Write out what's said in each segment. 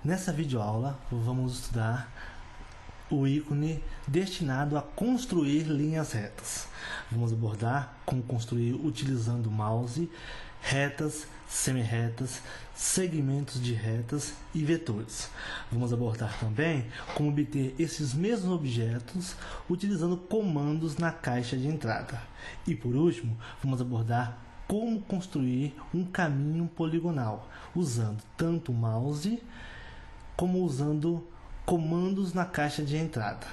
Nessa videoaula, vamos estudar o ícone destinado a construir linhas retas. Vamos abordar como construir utilizando o mouse, retas, semi-retas, segmentos de retas e vetores. Vamos abordar também como obter esses mesmos objetos utilizando comandos na caixa de entrada. E por último, vamos abordar como construir um caminho poligonal, usando tanto o mouse como usando comandos na caixa de entrada.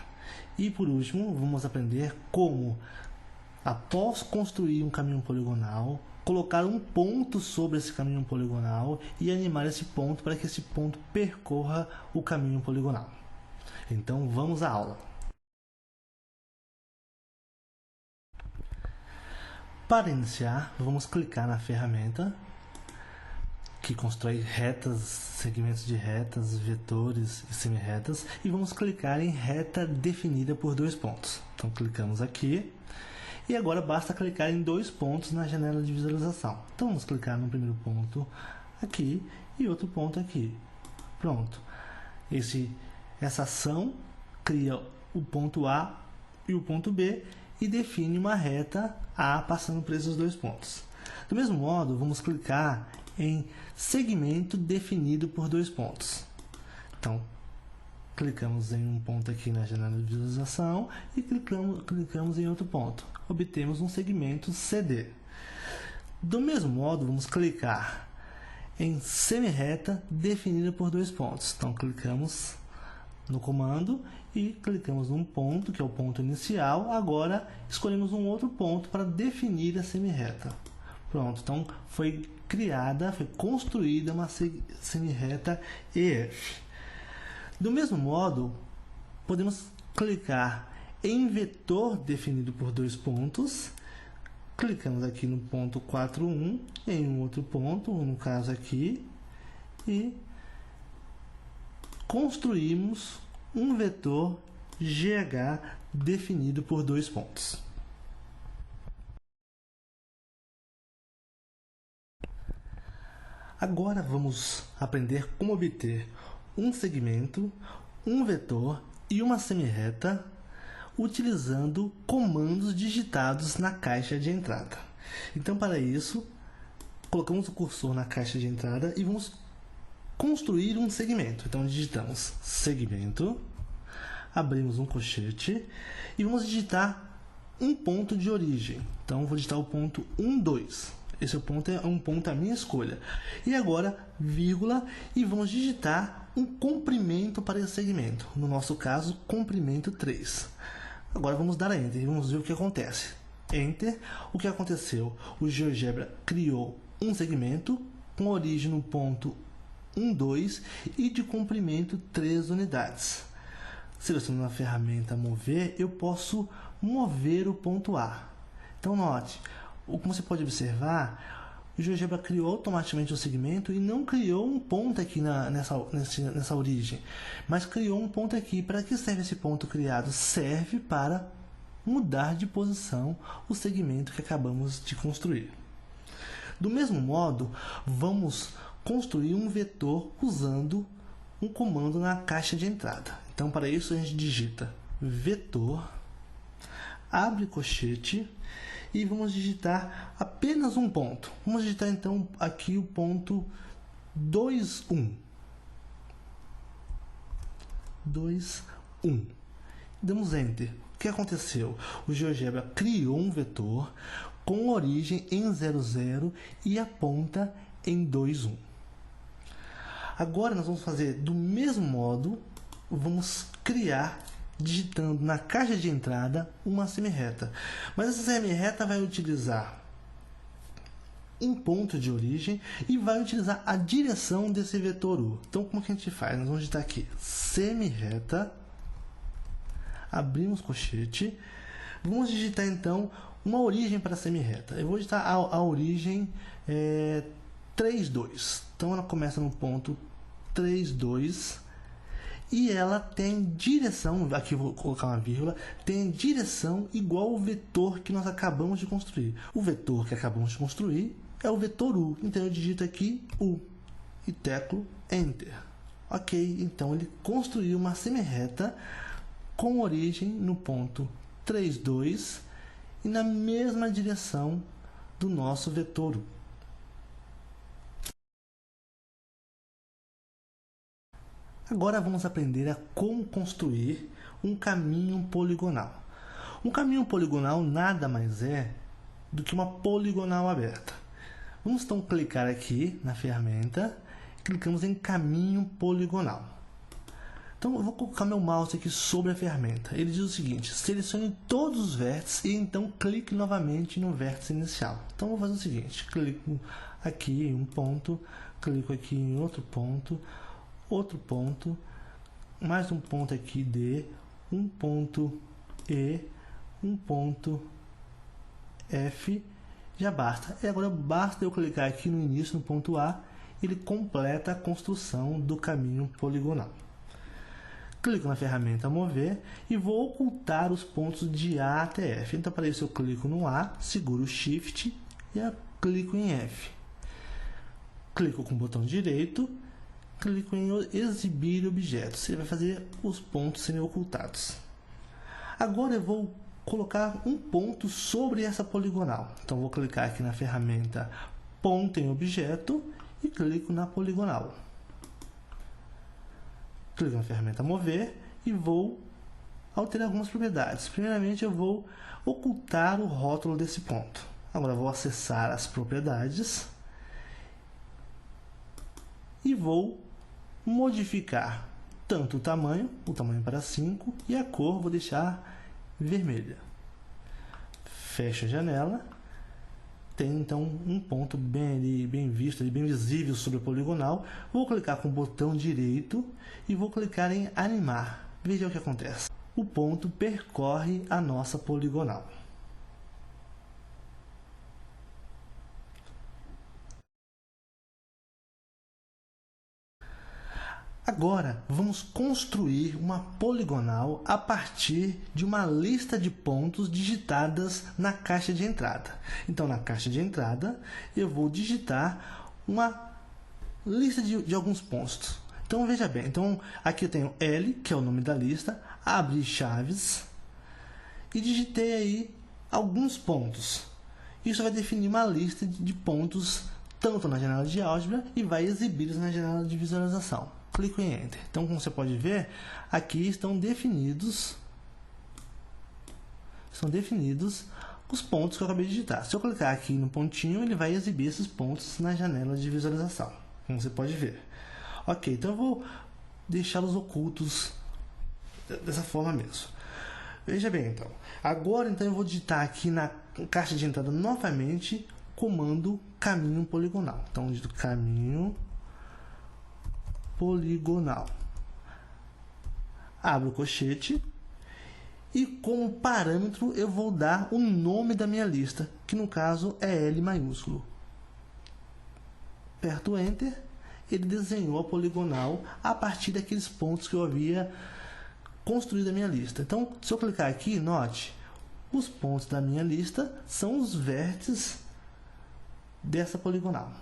E por último, vamos aprender como, após construir um caminho poligonal, colocar um ponto sobre esse caminho poligonal e animar esse ponto para que esse ponto percorra o caminho poligonal. Então vamos à aula. Para iniciar, vamos clicar na ferramenta que constrói retas, segmentos de retas, vetores e semi-retas, e vamos clicar em reta definida por dois pontos. Então clicamos aqui e agora basta clicar em dois pontos na janela de visualização. Então vamos clicar no primeiro ponto aqui e outro ponto aqui. Pronto. Essa ação cria o ponto A e o ponto B e define uma reta A passando por esses dois pontos. Do mesmo modo, vamos clicar em segmento definido por dois pontos. Então, clicamos em um ponto aqui na janela de visualização e clicamos em outro ponto. Obtemos um segmento CD. Do mesmo modo, vamos clicar em semi-reta definida por dois pontos. Então, clicamos no comando e clicamos num ponto, que é o ponto inicial. Agora, escolhemos um outro ponto para definir a semi-reta. Pronto, então foi construída uma semi-reta EF. Do mesmo modo, podemos clicar em vetor definido por dois pontos. Clicamos aqui no ponto 4,1 em um outro ponto, no caso aqui, e construímos um vetor GH definido por dois pontos. Agora vamos aprender como obter um segmento, um vetor e uma semi-reta utilizando comandos digitados na caixa de entrada. Então, para isso, colocamos o cursor na caixa de entrada e vamos construir um segmento. Então, digitamos segmento, abrimos um colchete e vamos digitar um ponto de origem. Então, vou digitar o ponto 1, 2. Esse ponto é um ponto à minha escolha. E agora, vírgula, e vamos digitar um comprimento para esse segmento. No nosso caso, comprimento 3. Agora vamos dar Enter e vamos ver o que acontece. Enter, o que aconteceu? O GeoGebra criou um segmento com origem no ponto 1, 2 e de comprimento 3 unidades. Selecionando a ferramenta Mover, eu posso mover o ponto A. Então, note. Como você pode observar, o GeoGebra criou automaticamente o segmento e não criou um ponto aqui nessa origem, mas criou um ponto aqui. Para que serve esse ponto criado? Serve para mudar de posição o segmento que acabamos de construir. Do mesmo modo, vamos construir um vetor usando um comando na caixa de entrada. Então, para isso, a gente digita vetor, abre colchete, e vamos digitar apenas um ponto. Vamos digitar então aqui o ponto 2, 1. 2, 1. Damos Enter. O que aconteceu? O GeoGebra criou um vetor com origem em 0, 0 e a ponta em 2, 1. Agora nós vamos fazer do mesmo modo, vamos criar digitando na caixa de entrada uma semi-reta. Mas essa semi-reta vai utilizar um ponto de origem e vai utilizar a direção desse vetor U. Então, como que a gente faz? Nós vamos digitar aqui semi-reta, abrimos colchete, vamos digitar então uma origem para a semi-reta. Eu vou digitar a origem 3, 2. Então, ela começa no ponto 3, 2. E ela tem direção, aqui eu vou colocar uma vírgula, tem direção igual ao vetor que nós acabamos de construir. O vetor que acabamos de construir é o vetor U. Então eu digito aqui U e teclo Enter. Ok, então ele construiu uma semirreta com origem no ponto 3, 2 e na mesma direção do nosso vetor. Agora vamos aprender a como construir um caminho poligonal. Um caminho poligonal nada mais é do que uma poligonal aberta. Vamos então clicar aqui na ferramenta, clicamos em caminho poligonal. Então eu vou colocar meu mouse aqui sobre a ferramenta. Ele diz o seguinte: selecione todos os vértices e então clique novamente no vértice inicial. Então eu vou fazer o seguinte: clico aqui em um ponto, clico aqui em outro ponto, mais um ponto aqui D, um ponto E, um ponto F, já basta. E agora basta eu clicar aqui no início, no ponto A, ele completa a construção do caminho poligonal. Clico na ferramenta mover e vou ocultar os pontos de A até F. Então para isso eu clico no A, seguro o Shift e clico em F. Clico com o botão direito, clico em exibir objetos. Ele vai fazer os pontos serem ocultados. Agora eu vou colocar um ponto sobre essa poligonal. Então vou clicar aqui na ferramenta ponto em objeto e clico na poligonal. Clico na ferramenta mover e vou alterar algumas propriedades. Primeiramente eu vou ocultar o rótulo desse ponto. Agora vou acessar as propriedades e vou modificar tanto o tamanho para 5 e a cor vou deixar vermelha. Fecho a janela. Tem então um ponto bem visto, bem visível sobre a poligonal. Vou clicar com o botão direito e vou clicar em animar. Veja o que acontece. O ponto percorre a nossa poligonal. Agora, vamos construir uma poligonal a partir de uma lista de pontos digitadas na caixa de entrada. Então, na caixa de entrada, eu vou digitar uma lista de alguns pontos. Então, veja bem. Então, aqui eu tenho L, que é o nome da lista, abri chaves e digitei aí alguns pontos. Isso vai definir uma lista de pontos tanto na janela de álgebra e vai exibi-los na janela de visualização. Clico em Enter. Então, como você pode ver, aqui estão definidos os pontos que eu acabei de digitar. Se eu clicar aqui no pontinho, ele vai exibir esses pontos na janela de visualização, como você pode ver. Ok, então eu vou deixá-los ocultos dessa forma mesmo. Veja bem, então. Agora, então, eu vou digitar aqui na caixa de entrada novamente comando caminho poligonal. Então, eu digito caminho poligonal. Abro o colchete e como parâmetro eu vou dar o nome da minha lista, que no caso é L maiúsculo. Aperto Enter, ele desenhou a poligonal a partir daqueles pontos que eu havia construído a minha lista. Então, se eu clicar aqui, note, os pontos da minha lista são os vértices dessa poligonal.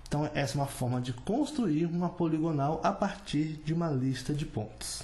Então, essa é uma forma de construir uma poligonal a partir de uma lista de pontos.